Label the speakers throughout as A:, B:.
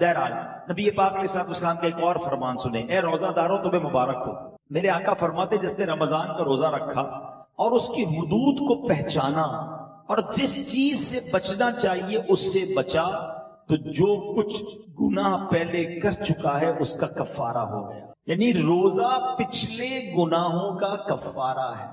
A: بہرحال نبی پاک علیہ الصلوۃ والسلام کا ایک اور فرمان سنیں. اے روزہ داروں تمہیں مبارک ہو. میرے آقا فرماتے جس نے رمضان کا روزہ رکھا اور اس کی حدود کو پہچانا اور جس چیز سے بچنا چاہیے اس سے بچا تو جو کچھ گناہ پہلے کر چکا ہے اس کا کفارہ ہو گیا. یعنی روزہ پچھلے گناہوں کا کفارہ ہے.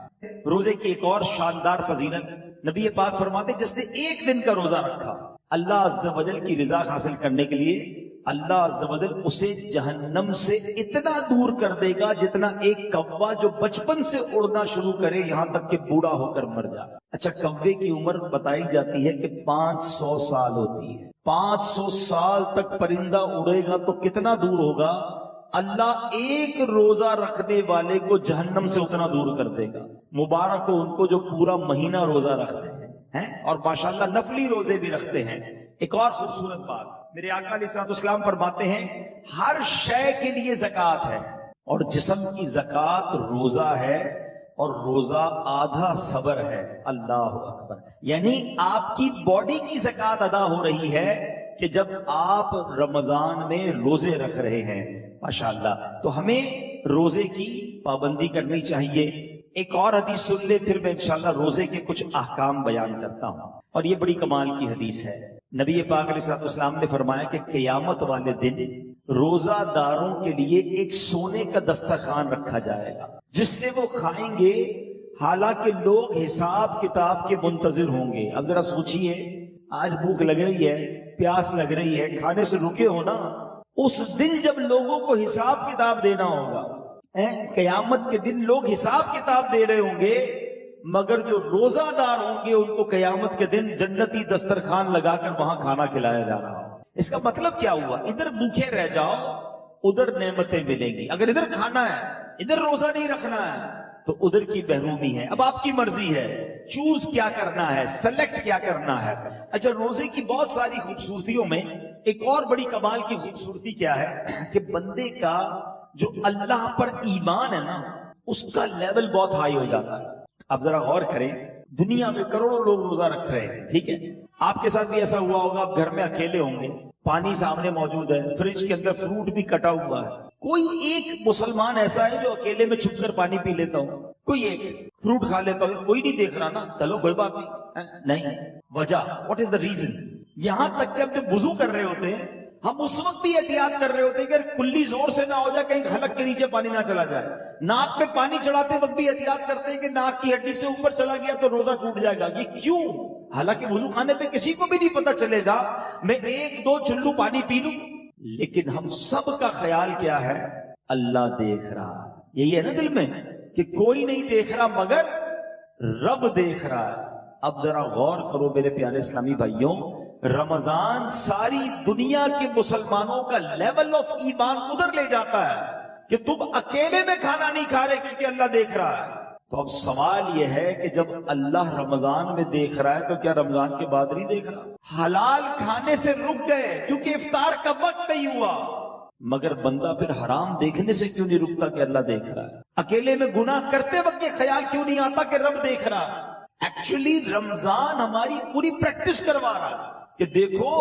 A: روزے کی ایک اور شاندار فضیلت نبی پاک فرماتے جس نے ایک دن کا روزہ رکھا اللہ عز و جل کی رضا حاصل کرنے کے لیے اللہ عز و جل اسے جہنم سے اتنا دور کر دے گا جتنا ایک کوا جو بچپن سے اڑنا شروع کرے یہاں تک کہ بوڑھا ہو کر مر جائے. اچھا کوے کی عمر بتائی جاتی ہے کہ 500 سال ہوتی ہے. 500 سال تک پرندہ اڑے گا تو کتنا دور ہوگا؟ اللہ ایک روزہ رکھنے والے کو جہنم سے اتنا دور کر دے گا. مبارک ہو ان کو جو پورا مہینہ روزہ رکھتے ہیں اور ماشاءاللہ نفلی روزے بھی رکھتے ہیں. ایک اور خوبصورت بات میرے آقا علیہ الصلوۃ والسلام فرماتے ہیں ہر شے کے لیے زکوٰۃ ہے اور جسم کی زکوٰۃ روزہ ہے اور روزہ آدھا صبر ہے. اللہ اکبر. یعنی آپ کی باڈی کی زکوٰۃ ادا ہو رہی ہے کہ جب آپ رمضان میں روزے رکھ رہے ہیں ماشاءاللہ. تو ہمیں روزے کی پابندی کرنی چاہیے. ایک اور حدیث سن لے پھر میں انشاءاللہ روزے کے کچھ احکام بیان کرتا ہوں اور یہ بڑی کمال کی حدیث ہے. نبی پاک علیہ الصلوۃ والسلام نے فرمایا کہ قیامت والے دن روزہ داروں کے لیے ایک سونے کا دسترخوان رکھا جائے گا جس سے وہ کھائیں گے حالانکہ لوگ حساب کتاب کے منتظر ہوں گے. اب ذرا سوچئے آج بھوک لگ رہی ہے پیاس لگ رہی ہے کھانے سے رکے ہو نا. اس دن جب لوگوں کو حساب کتاب دینا ہوگا قیامت کے دن لوگ حساب کتاب دے رہے ہوں گے مگر جو روزہ دار ہوں گے ان کو قیامت کے دن جنتی دسترخوان لگا کر وہاں کھانا کھلایا جا رہا ہو. اس کا مطلب کیا ہوا؟ ادھر بھوکے رہ جاؤ ادھر نعمتیں ملیں گی. اگر ادھر کھانا ہے ادھر روزہ نہیں رکھنا ہے تو ادھر کی محرومی ہے. اب آپ کی مرضی ہے چوز کیا کرنا ہے سلیکٹ کیا کرنا ہے. اچھا روزے کی بہت ساری خوبصورتیوں میں ایک اور بڑی کمال کی خوبصورتی کیا ہے کہ بندے کا جو اللہ پر ایمان ہے نا اس کا لیول بہت ہائی ہو جاتا ہے. اب ذرا غور کریں دنیا میں کروڑوں لوگ روزہ رکھ رہے ہیں ٹھیک ہے. آپ کے ساتھ بھی ایسا ہوا ہوگا آپ گھر میں اکیلے ہوں گے پانی سامنے موجود ہے فریج کے اندر فروٹ بھی کٹا ہوا ہے. کوئی ایک مسلمان ایسا ہے جو اکیلے میں چھپ کر پانی پی لیتا ہوں کوئی ایک فروٹ کھا لیتا ہوں کوئی نہیں دیکھ رہا نا چلو کوئی بات نہیں. وجہ واٹ از دا ریزن؟ یہاں تک کہ ہم جب وضو کر رہے ہوتے ہیں ہم اس وقت بھی احتیاط کر رہے ہوتے ہیں کہ کلی زور سے نہ ہو جائے کہیں حلق کے نیچے پانی نہ چلا جائے. ناک میں پانی چڑھاتے وقت بھی احتیاط کرتے ہیں کہ ناک کی ہڈی سے اوپر چلا گیا تو روزہ ٹوٹ جائے گا. یہ کیوں؟ حالانکہ وضو خانے پہ کسی کو بھی نہیں پتا چلے گا میں 1-2 چلو پانی پی لوں لیکن ہم سب کا خیال کیا ہے اللہ دیکھ رہا. یہی ہے نا دل میں کہ کوئی نہیں دیکھ رہا مگر رب دیکھ رہا ہے. اب ذرا غور کرو میرے پیارے اسلامی بھائیوں رمضان ساری دنیا کے مسلمانوں کا لیول آف ایمان ادھر لے جاتا ہے کہ تم اکیلے میں کھانا نہیں کھا رہے کیونکہ اللہ دیکھ رہا ہے. تو اب سوال یہ ہے کہ جب اللہ رمضان میں دیکھ رہا ہے تو کیا رمضان کے بعد نہیں دیکھ رہا؟ حلال کھانے سے رک گئے کیونکہ افطار کا وقت نہیں ہوا مگر بندہ پھر حرام دیکھنے سے کیوں نہیں رکتا کہ اللہ دیکھ رہا ہے؟ اکیلے میں گناہ کرتے وقت یہ خیال کیوں نہیں آتا کہ رب دیکھ رہا ہے؟ ایکچولی رمضان ہماری پوری پریکٹس کروا رہا ہے کہ دیکھو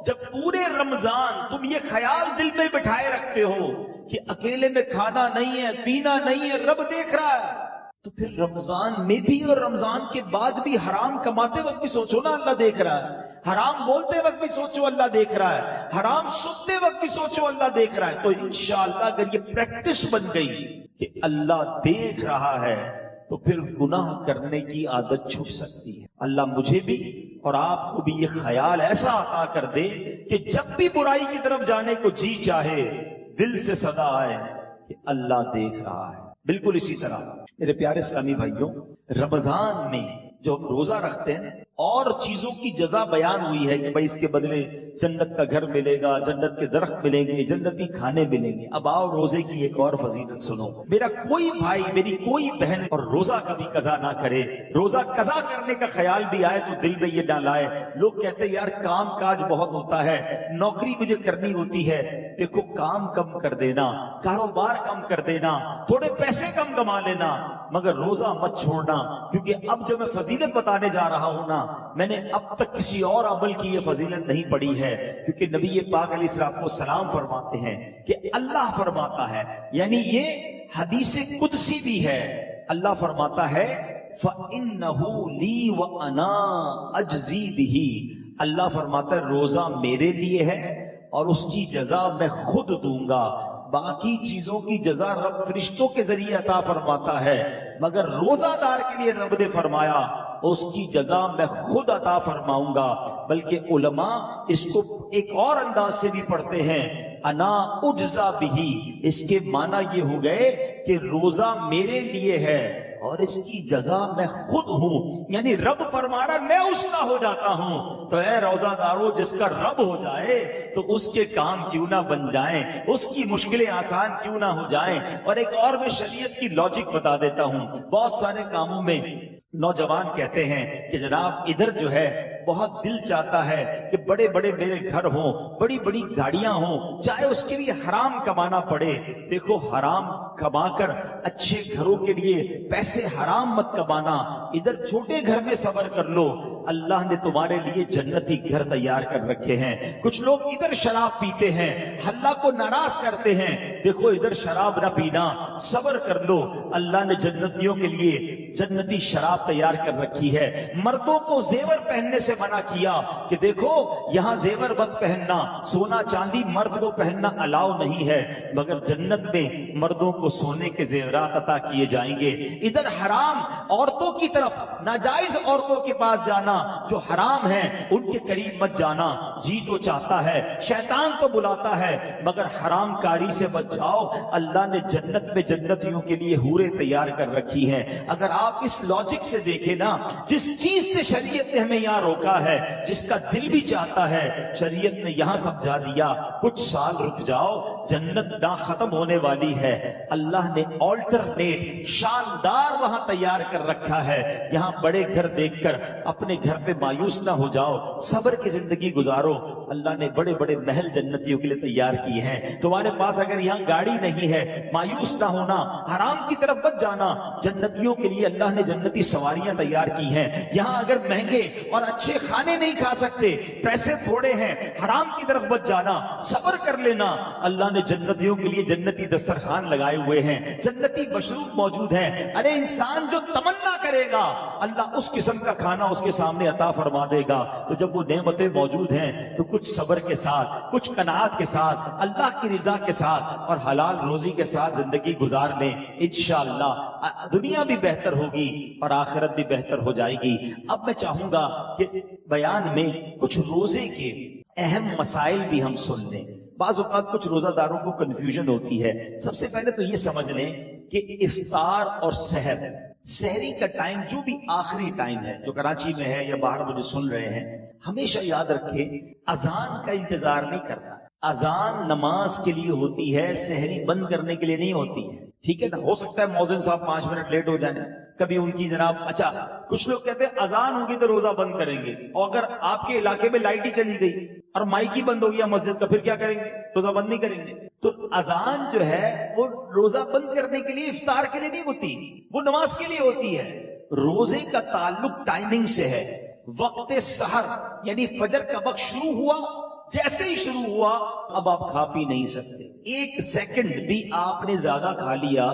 A: جب پورے رمضان تم یہ خیال دل میں بٹھائے رکھتے ہو کہ اکیلے میں کھانا نہیں ہے پینا نہیں ہے رب دیکھ رہا ہے تو پھر رمضان میں بھی اور رمضان کے بعد بھی حرام کماتے وقت بھی سوچو نا اللہ دیکھ رہا ہے. حرام بولتے وقت بھی سوچو اللہ دیکھ رہا ہے. حرام سنتے وقت بھی سوچو اللہ دیکھ رہا ہے. تو انشاءاللہ اگر یہ پریکٹس بن گئی کہ اللہ دیکھ رہا ہے تو پھر گناہ کرنے کی عادت چھوٹ سکتی ہے. اللہ مجھے بھی اور آپ کو بھی یہ خیال ایسا عطا کر دے کہ جب بھی برائی کی طرف جانے کو جی چاہے دل سے صدا آئے کہ اللہ دیکھ رہا ہے. بالکل اسی طرح میرے پیارے اسلامی بھائیوں رمضان میں جو ہم روزہ رکھتے ہیں اور چیزوں کی جزا بیان ہوئی ہے کہ بھائی اس کے بدلے جنت کا گھر ملے گا جنت کے درخت ملیں گے جنتی کھانے ملیں گے. اب آؤ روزے کی ایک اور فضیلت سنو. میرا کوئی بھائی میری کوئی بہن اور روزہ کبھی قضا نہ کرے. روزہ قضا کرنے کا خیال بھی آئے تو دل میں یہ نہ لائے. لوگ کہتے ہیں یار کام کاج بہت ہوتا ہے نوکری مجھے کرنی ہوتی ہے. دیکھو کام کم کر دینا کاروبار کم کر دینا تھوڑے پیسے کم کما لینا مگر روزہ مت چھوڑنا کیونکہ اب جو میں فضیلت بتانے جا رہا ہوں نا میں نے اب تک کسی اور عمل کی یہ فضیلت نہیں پڑھی ہے ہے, کیونکہ نبی پاک علیہ الصلوۃ والسلام فرماتے ہیں کہ اللہ فرماتا ہے, یعنی یہ حدیث قدسی بھی ہے, اللہ فرماتا ہے فَإِنَّهُ لِي وَأَنَا أَجْزِي بِهِ, اللہ فرماتا ہے روزہ میرے لیے ہے اور اس کی جزا میں خود دوں گا. باقی چیزوں کی جزا رب فرشتوں کے ذریعے عطا فرماتا ہے, مگر روزہ دار کے لیے رب نے فرمایا اس کی جزا میں خود عطا فرماؤں گا. بلکہ علماء اس کو ایک اور انداز سے بھی پڑھتے ہیں, انا اجزا بہی, اس کے معنی یہ ہو گئے کہ روزہ میرے لیے ہے اور اس کی جزا میں خود ہوں, یعنی رب فرما رہا میں اس کا ہو جاتا ہوں. تو اے روزہ دارو, جس کا رب ہو جائے تو اس کے کام کیوں نہ بن جائیں, اس کی مشکلیں آسان کیوں نہ ہو جائیں. اور ایک اور میں شریعت کی لاجک بتا دیتا ہوں. بہت سارے کاموں میں نوجوان کہتے ہیں کہ جناب ادھر جو ہے بہت دل چاہتا ہے کہ بڑے بڑے میرے گھر ہوں, بڑی بڑی گاڑیاں ہوں, چاہے اس کے لیے حرام کمانا پڑے. دیکھو حرام کما کر اچھے گھروں کے لیے پیسے حرام مت کمانا, ادھر چھوٹے گھر میں صبر کر لو, اللہ نے تمہارے لیے جنتی گھر تیار کر رکھے ہیں. کچھ لوگ ادھر شراب پیتے ہیں, اللہ کو ناراض کرتے ہیں, دیکھو ادھر شراب نہ پینا, صبر کر لو, اللہ نے جنتیوں کے لیے جنتی شراب تیار کر رکھی ہے. مردوں کو زیور پہننے سے منع کیا کہ دیکھو یہاں زیور مت پہننا, سونا چاندی مرد کو پہننا الاؤ نہیں ہے, مگر جنت میں مردوں کو سونے کے زیورات عطا کیے جائیں گے. ادھر حرام عورتوں کی طرف, ناجائز عورتوں کے پاس جانا, جو حرام ہیں ان کے قریب مت جانا. جی تو چاہتا ہے, شیطان تو بلاتا ہے, مگر حرام کاری سے بچ جاؤ. اللہ نے جنت میں جنتیوں کے لیے حوریں تیار کر رکھی ہیں. اگر آپ اس لاجک سے دیکھیں نا, جس چیز سے شریعت نے ہمیں یہاں روکا ہے, جس کا دل بھی چاہتا ہے, شریعت نے یہاں سمجھا دیا کچھ سال رک جاؤ, جنت نہ ختم ہونے والی ہے. اللہ نے آلٹرنیٹ شاندار وہاں تیار کر رکھا ہے. یہاں بڑے گھر دیکھ کر اپنے گھر پہ مایوس نہ ہو جاؤ, صبر کی زندگی گزارو. اللہ نے بڑے بڑے محل جنتیوں کے لیے تیار کیے ہیں. تمہارے پاس اگر یہاں گاڑی نہیں ہے, مایوس نہ ہونا, حرام کی طرف مت جانا. جنتیوں کے لیے اللہ نے جنتی سواریاں تیار کی ہیں. یہاں اگر مہنگے اور اچھے کھانے نہیں کھا سکتے, پیسے تھوڑے ہیں, حرام کی طرف مت جانا, صبر کر لینا. اللہ نے جنتیوں کے لیے جنتی دسترخوان لگائے ہوئے ہیں, جنتی مشروب موجود ہیں. ارے انسان جو تمنا کرے گا اللہ اس قسم کا کھانا اس کے سامنے عطا فرما دے گا. تو جب وہ نعمتیں موجود ہیں تو کچھ صبر کے ساتھ, کچھ قناعت کے ساتھ, اللہ کی رضا کے ساتھ اور حلال روزی کے ساتھ زندگی گزار لیں. انشاءاللہ دنیا بھی بہتر ہوگی اور آخرت بھی بہتر ہو جائے گی. اب میں چاہوں گا کہ بیان میں کچھ روزے کے اہم مسائل بھی ہم سن لیں. بعض اوقات کچھ روزہ داروں کو کنفیوژن ہوتی ہے. سب سے پہلے تو یہ سمجھ لیں کہ افطار اور سحر, سحری کا ٹائم جو بھی آخری ٹائم ہے, جو کراچی میں ہے یا باہر مجھے سن رہے ہیں, ہمیشہ یاد رکھیں اذان کا انتظار نہیں کرنا. اذان نماز کے لیے ہوتی ہے, سحری بند کرنے کے لیے نہیں ہوتی ہے. ٹھیک ہے نا, ہو سکتا ہے مؤذن صاحب 5 منٹ لیٹ ہو جائیں, کبھی ان کی جناب. اچھا, کچھ لوگ کہتے ہیں اذان ہوگی تو روزہ بند کریں گے, اور اگر آپ کے علاقے میں لائٹ ہی چلی گئی اور مائک ہی بند ہو گیا مسجد کا, پھر کیا کریں گے؟ روزہ بند نہیں کریں گے. تو اذان جو ہے وہ روزہ بند کرنے کے لیے, افطار کے لیے نہیں ہوتی, وہ نماز کے لیے ہوتی ہے. روزے کا تعلق ٹائمنگ سے ہے. وقت سحر یعنی فجر کا وقت شروع ہوا, جیسے ہی شروع ہوا اب آپ کھا پی نہیں سکتے. 1 سیکنڈ بھی آپ نے زیادہ کھا لیا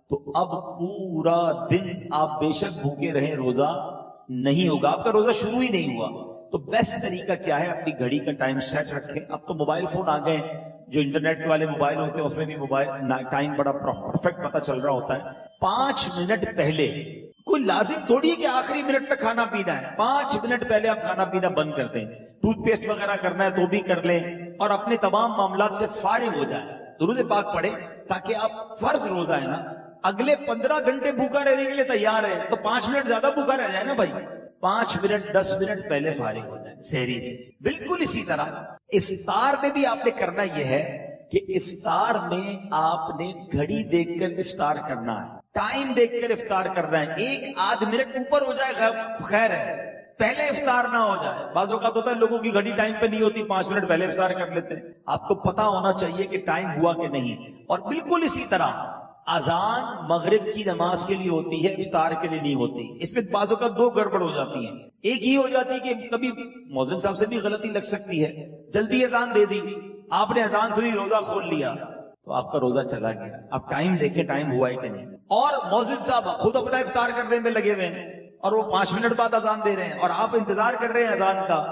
A: تو اب پورا دن آپ بے شک بھوکے رہیں, روزہ نہیں ہوگا, آپ کا روزہ شروع ہی نہیں ہوا. تو بیسٹ طریقہ کیا ہے, اپنی گھڑی کا ٹائم سیٹ رکھیں. اب تو موبائل فون آ گئے, جو انٹرنیٹ والے موبائل ہوتے ہیں اس میں بھی موبائل ٹائم بڑا پرفیکٹ پتہ چل رہا ہوتا ہے. 5 منٹ پہلے, کوئی لازم تھوڑی ہے کہ آخری منٹ تک کھانا پینا ہے, 5 منٹ پہلے آپ کھانا پینا بند کر دیں. ٹوتھ پیسٹ وغیرہ کرنا ہے تو بھی کر لیں, اور اپنے تمام معاملات سے فارغ ہو جائیں. درود پاک پڑھیں تاکہ آپ, فرض روزہ ہے نا, اگلے 15 گھنٹے بھوکا رہنے کے لیے تیار ہے, تو 5 منٹ زیادہ بھوکا رہ جائے نا بھائی. 5 منٹ 10 منٹ پہلے فارغ ہو جائیں سحری سے. بالکل اسی طرح افطار میں بھی آپ نے کرنا یہ ہے کہ افطار میں آپ نے گھڑی دیکھ کر افطار کرنا ہے, ٹائم دیکھ کر افطار کرنا ہے. 1 منٹ اوپر ہو جائے خیر ہے, پہلے افطار نہ ہو جائے. بعض اوقات ہوتا ہے لوگوں کی گھڑی ٹائم پہ نہیں ہوتی, 5 منٹ پہلے افطار کر لیتے ہیں. آپ کو پتا ہونا چاہیے کہ ٹائم ہوا کہ نہیں. اور بالکل اسی طرح اذان مغرب کی نماز کے لیے ہوتی ہے، افطار کے لیے نہیں ہوتی. اس میں بعضوں کا دو گڑبڑ ہو جاتی ہیں. ایک یہ ہو جاتی کہ کبھی مؤذن صاحب سے بھی غلطی لگ سکتی ہے، جلدی اذان دے دی، آپ نے اذان سنی، روزہ کھول لیا تو آپ کا روزہ چلا گیا. آپ ٹائم دیکھیں ٹائم ہوا ہے کہ نہیں. اور مؤذن صاحب خود اپنا افطار کرنے میں لگے ہوئے ہیں اور وہ 5 منٹ بعد اذان دے رہے ہیں اور آپ انتظار کر رہے ہیں اذان کا،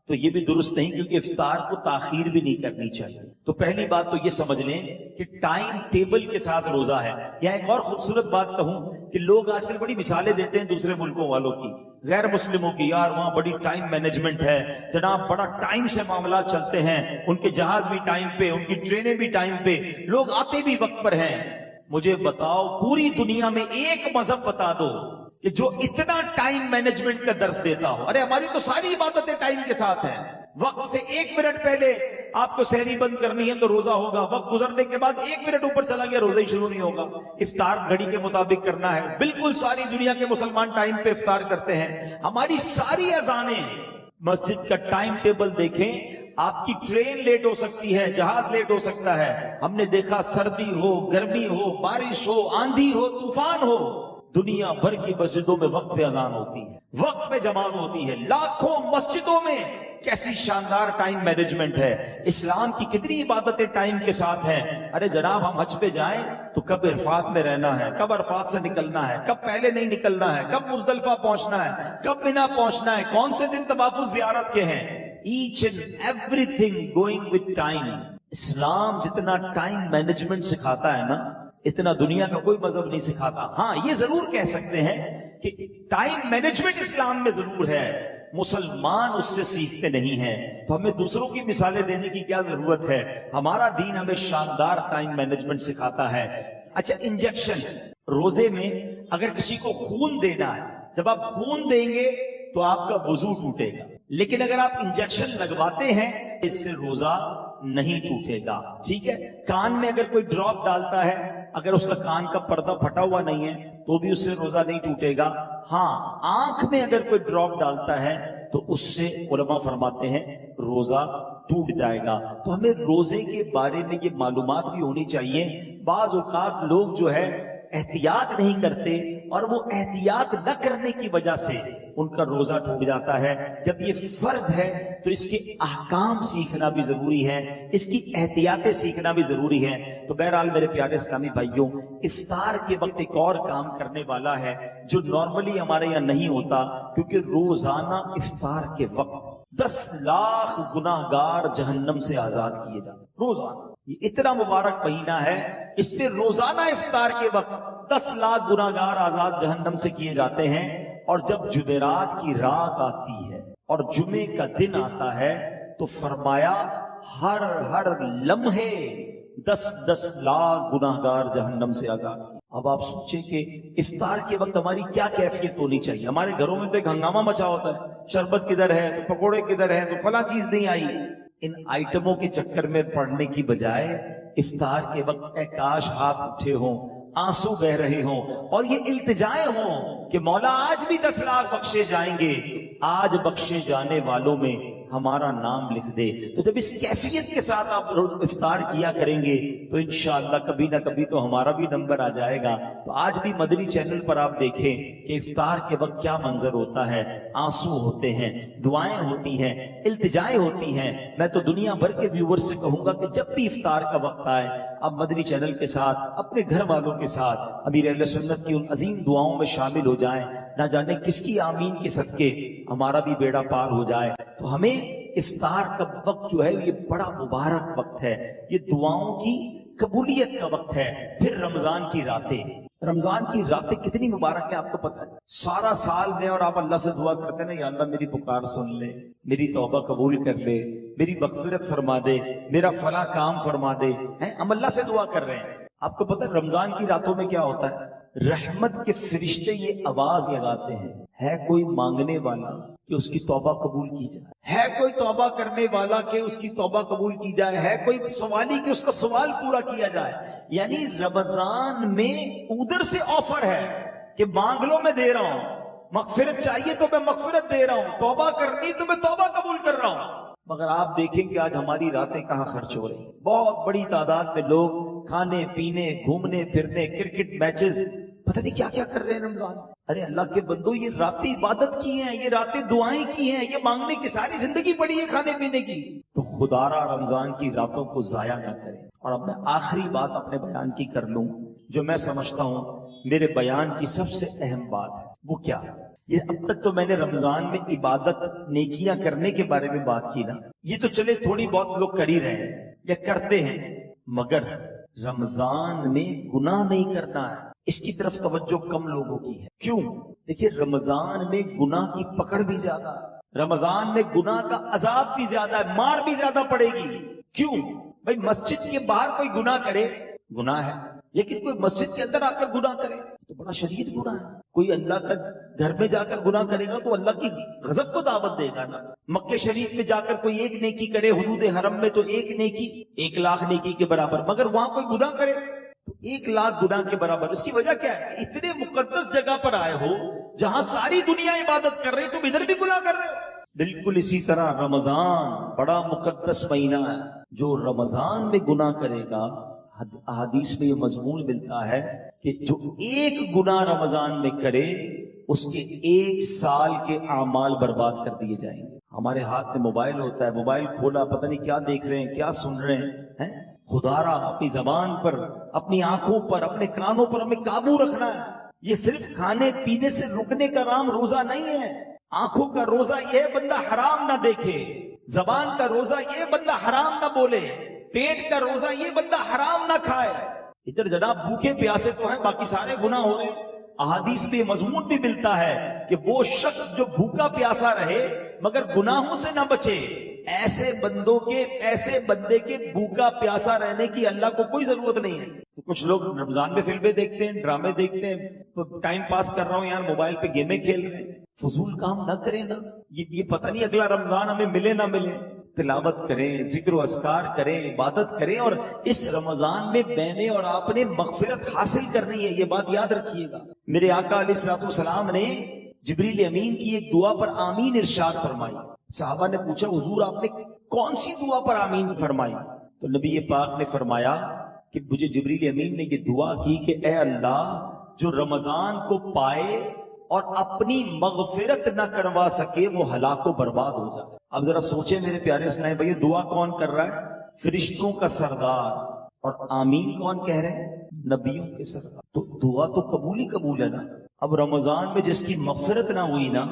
A: تو یہ بھی درست نہیں، کیونکہ افطار کو تاخیر بھی نہیں کرنی چاہیے. تو پہلی بات تو یہ سمجھ لیں کہ ٹائم ٹیبل کے ساتھ روزہ ہے. یہاں ایک اور خوبصورت بات کہوں کہ لوگ آج کل بڑی مثالیں دیتے ہیں دوسرے ملکوں والوں کی، غیر مسلموں کی، یار وہاں بڑی ٹائم مینجمنٹ ہے جناب، بڑا ٹائم سے معاملات چلتے ہیں، ان کے جہاز بھی ٹائم پہ، ان کی ٹرینیں بھی ٹائم پہ، لوگ آتے بھی وقت پر ہیں. مجھے بتاؤ پوری دنیا میں ایک مذہب بتا دو کہ جو اتنا ٹائم مینجمنٹ کا درس دیتا ہو. ارے ہماری تو ساری عبادتیں ٹائم کے ساتھ ہیں. وقت سے 1 منٹ پہلے آپ کو سحری بند کرنی ہے تو روزہ ہوگا، وقت گزرنے کے بعد 1 منٹ اوپر چلا گیا روزہ ہی شروع نہیں ہوگا. افطار گھڑی کے مطابق کرنا ہے. بالکل ساری دنیا کے مسلمان ٹائم پہ افطار کرتے ہیں. ہماری ساری اذانیں، مسجد کا ٹائم ٹیبل دیکھیں، آپ کی ٹرین لیٹ ہو سکتی ہے، جہاز لیٹ ہو سکتا ہے. ہم نے دیکھا سردی ہو، گرمی ہو، بارش ہو، آندھی ہو، طوفان ہو، دنیا بھر کی مسجدوں میں وقت پہ اذان ہوتی ہے، وقت پہ جماعت ہوتی ہے. لاکھوں مسجدوں میں کیسی شاندار ٹائم مینجمنٹ ہے. اسلام کی کتنی عبادتیں ٹائم کے ساتھ ہیں. ارے جناب ہم حج پہ جائیں تو کب عرفات میں رہنا ہے، کب عرفات سے نکلنا ہے، کب پہلے نہیں نکلنا ہے، کب مزدلفہ پہنچنا ہے، کب مینا پہنچنا ہے، کون سے دن طواف زیارت کے ہیں. Each and every thing going with time. Islam جتنا ٹائم مینجمنٹ سکھاتا ہے نا، اتنا دنیا کا کوئی مذہب نہیں سکھاتا. ہاں یہ ضرور کہہ سکتے ہیں کہ ٹائم مینجمنٹ اسلام میں ضرور ہے، مسلمان اس سے سیکھتے نہیں ہیں. تو ہمیں دوسروں کی مثالیں دینے کی کیا ضرورت ہے؟ ہمارا دین ہمیں شاندار ٹائم مینجمنٹ سکھاتا ہے. اچھا انجیکشن، روزے میں اگر کسی کو خون دینا ہے، جب آپ خون دیں گے تو آپ کا وضو ٹوٹے گا، لیکن اگر آپ انجیکشن لگواتے ہیں اس سے روزہ نہیں ٹوٹے گا. ٹھیک ہے. کان میں اگر کوئی ڈراپ ڈالتا ہے، اگر اس کا کان کا پردہ پھٹا ہوا نہیں ہے تو بھی اس سے روزہ نہیں ٹوٹے گا. ہاں آنکھ میں اگر کوئی ڈراپ ڈالتا ہے تو اس سے علماء فرماتے ہیں روزہ ٹوٹ جائے گا. تو ہمیں روزے کے بارے میں یہ معلومات بھی ہونی چاہیے. بعض اوقات لوگ جو ہے احتیاط نہیں کرتے اور وہ احتیاط نہ کرنے کی وجہ سے ان کا روزہ ٹوٹ جاتا ہے. جب یہ فرض ہے تو اس کے احکام سیکھنا بھی ضروری ہے، اس کی احتیاطیں سیکھنا بھی ضروری ہے. تو بہرحال میرے پیارے اسلامی بھائیوں، افطار کے وقت ایک اور کام کرنے والا ہے جو نارملی ہمارے یہاں نہیں ہوتا، کیونکہ روزانہ افطار کے وقت 10 لاکھ گناہگار جہنم سے آزاد کیے جاتے ہیں. روزانہ یہ اتنا مبارک مہینہ ہے، اس میں روزانہ افطار کے وقت 10 لاکھ گناہگار آزاد جہنم سے کیے جاتے ہیں. اور جب جمعرات کی رات آتی ہے اور جمعے کا دن آتا ہے تو فرمایا ہر لمحے 10 لاکھ گناہگار جہنم سے آزاد. اب آپ سوچیں کہ افطار کے وقت ہماری کیا کیفیت ہونی چاہیے. ہمارے گھروں میں تو ایک ہنگامہ مچا ہوتا ہے، شربت کدھر ہے تو پکوڑے کدھر ہے تو فلاں چیز نہیں آئی. ان آئٹموں کے چکر میں پڑنے کی بجائے افطار کے وقت اے کاش ہاتھ اٹھے ہوں، آنسو بہ رہے ہوں اور یہ التجائیں ہوں کہ مولا آج بھی 10 لاکھ بخشے جائیں گے، آج بخشے جانے والوں میں ہمارا نام لکھ دے. تو جب اس کیفیت کے ساتھ آپ افطار کیا کریں گے تو انشاءاللہ کبھی نہ کبھی تو ہمارا بھی نمبر آ جائے گا. تو آج بھی مدنی چینل پر آپ دیکھیں کہ افطار کے وقت کیا منظر ہوتا ہے. آنسو ہوتے ہیں، دعائیں ہوتی ہیں، التجائیں ہوتی ہیں. میں تو دنیا بھر کے ویورز سے کہوں گا کہ جب بھی افطار کا وقت آئے آپ مدنی چینل کے ساتھ اپنے گھر والوں کے ساتھ امیر اہل سنت کی ان عظیم دعاؤں میں شامل ہو جائیں. نہ جانے کس کی آمین کے صدقے ہمارا بھی بیڑا پار ہو جائے. تو ہمیں افطار کا وقت جو ہے یہ بڑا مبارک وقت ہے، یہ دعاؤں کی قبولیت کا وقت ہے. پھر رمضان کی راتیں کتنی مبارک ہیں آپ کو پتہ ہے. سارا سال میں اور آپ اللہ سے دعا کرتے ہیں نا، یا اللہ میری پکار سن لے، میری توبہ قبول کر لے، میری مغفرت فرما دے، میرا فلاں کام فرما دے. ہم اللہ سے دعا کر رہے ہیں. آپ کو پتہ ہے رمضان کی راتوں میں کیا ہوتا ہے؟ رحمت کے فرشتے یہ آواز لگاتے ہیں، ہے کوئی مانگنے والا کہ اس کی توبہ قبول کی جائے، ہے کوئی توبہ کرنے والا کہ اس کی توبہ قبول کی جائے، ہے کوئی سوالی کہ اس کا سوال پورا کیا جائے. یعنی رمضان میں ادھر سے آفر ہے کہ مانگ لو میں دے رہا ہوں، مغفرت چاہیے تو میں مغفرت دے رہا ہوں، توبہ کرنی تو میں توبہ قبول کر رہا ہوں. مگر آپ دیکھیں کہ آج ہماری راتیں کہاں خرچ ہو رہی ہیں. بہت بڑی تعداد میں لوگ کھانے پینے گھومنے پھرنے کرکٹ میچز پتہ نہیں کیا کیا کر رہے ہیں رمضان. ارے اللہ کے بندو یہ راتیں عبادت کی ہیں, یہ راتیں دعائیں کی ہیں, یہ مانگنے کی ساری زندگی پڑی ہے کھانے پینے کی. تو خدا را رمضان کی راتوں کو ضائع نہ کریں. اور اب میں آخری بات اپنے بیان کی کر لوں جو میں سمجھتا ہوں میرے بیان کی سب سے اہم بات ہے. وہ کیا؟ یہ اب تک تو میں نے رمضان میں عبادت نیکیاں کرنے کے بارے میں بات کی نا, یہ تو چلے تھوڑی بہت لوگ کر ہی رہے ہیں یا کرتے ہیں, مگر رمضان میں گناہ نہیں کرنا ہے, اس کی طرف توجہ کم لوگوں کی ہے. کیوں؟ دیکھیے رمضان میں گناہ کی پکڑ بھی زیادہ ہے, رمضان میں گناہ کا عذاب بھی زیادہ ہے, مار بھی زیادہ پڑے گی. کیوں بھائی؟ مسجد کے باہر کوئی گناہ کرے گناہ ہے, لیکن کوئی مسجد کے اندر آ کر گناہ کرے تو بڑا شدید گناہ ہے. کوئی اللہ کا گھر میں جا کر گناہ کرے گا تو اللہ کی غضب کو دعوت دے گا نا. مکہ شریف میں جا کر کوئی ایک نیکی کرے حدود حرم میں تو ایک نیکی 1,00,000 نیکی کے برابر, مگر وہاں کوئی گناہ کرے تو 1,00,000 گناہ کے برابر. اس کی وجہ کیا ہے؟ اتنے مقدس جگہ پر آئے ہو جہاں ساری دنیا عبادت کر رہی, تم ادھر بھی گناہ کر رہے ہو. بالکل اسی طرح رمضان بڑا مقدس مہینہ ہے, جو رمضان میں گناہ کرے گا حدیث میں یہ مضمون ملتا ہے کہ جو ایک گناہ رمضان میں کرے اس کے 1 سال کے اعمال برباد کر دیے جائیں گے. ہمارے ہاتھ میں موبائل ہوتا ہے, موبائل کھولا پتہ نہیں کیا دیکھ رہے ہیں, کیا سن رہے ہیں. خدا را اپنی زبان پر, اپنی آنکھوں پر, اپنے کانوں پر ہمیں قابو رکھنا ہے. یہ صرف کھانے پینے سے رکنے کا نام روزہ نہیں ہے. آنکھوں کا روزہ یہ بندہ حرام نہ دیکھے, زبان کا روزہ یہ بندہ حرام نہ بولے, پیٹ کا روزہ یہ بندہ حرام نہ کھائے. ادھر جناب بھوکے پیاسے تو ہیں, باقی سارے گناہ ہو رہے ہیں. احادیث میں مضمون بھی ملتا ہے کہ وہ شخص جو بھوکا پیاسا رہے مگر گناہوں سے نہ بچے, ایسے بندے کے بھوکا پیاسا رہنے کی اللہ کو کوئی ضرورت نہیں ہے. تو کچھ لوگ رمضان میں فلمیں دیکھتے ہیں, ڈرامے دیکھتے ہیں, تو ٹائم پاس کر رہا ہوں یار, موبائل پہ گیمیں کھیل رہے ہیں. فضول کام نہ کریں نا, یہ پتہ نہیں اگلا رمضان ہمیں ملے نہ ملے. تلاوت کریں, ذکر و اذکار کریں, عبادت کریں, اور اس رمضان میں میں نے اور آپ نے مغفرت حاصل کرنی ہے. یہ بات یاد رکھیے گا. میرے آقا علیہ الصلوۃ والسلام نے جبریل امین کی ایک دعا پر آمین ارشاد فرمائی. صحابہ نے پوچھا حضور آپ نے کون سی دعا پر آمین فرمائی؟ تو نبی پاک نے فرمایا کہ مجھے جبریل امین نے یہ دعا کی کہ اے اللہ, جو رمضان کو پائے اور اپنی مغفرت نہ کروا سکے وہ ہلاک و برباد ہو جائے. اب ذرا سوچیں میرے پیارے اسلام بھائی, دعا کون کر رہا ہے؟ فرشتوں کا سردار. اور آمین کون کہہ رہے ہیں؟ نبیوں کے سردار. تو دعا تو قبول ہی قبول ہے نا. اب رمضان میں جس کی مغفرت نہ ہوئی نا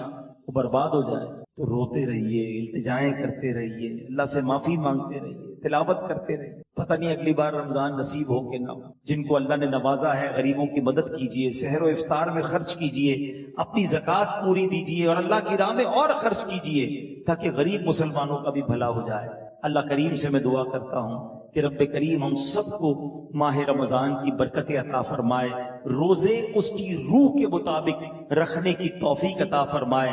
A: وہ برباد ہو جائے تو روتے رہیے, التجائیں کرتے رہیے, اللہ سے معافی مانگتے رہیے, تلاوت کرتے رہیے. پتہ نہیں اگلی بار رمضان نصیب ہو کہ نہ ہو. جن کو اللہ نے نوازا ہے غریبوں کی مدد کیجیے, سحر و افطار میں خرچ کیجیے, اپنی زکوٰۃ پوری دیجیے اور اللہ کی راہ میں اور خرچ کیجیے تاکہ غریب مسلمانوں کا بھی بھلا ہو جائے. اللہ کریم سے میں دعا کرتا ہوں کہ رب کریم ہم سب کو ماہ رمضان کی برکت عطا فرمائے, روزے اس کی روح کے مطابق رکھنے کی توفیق عطا فرمائے.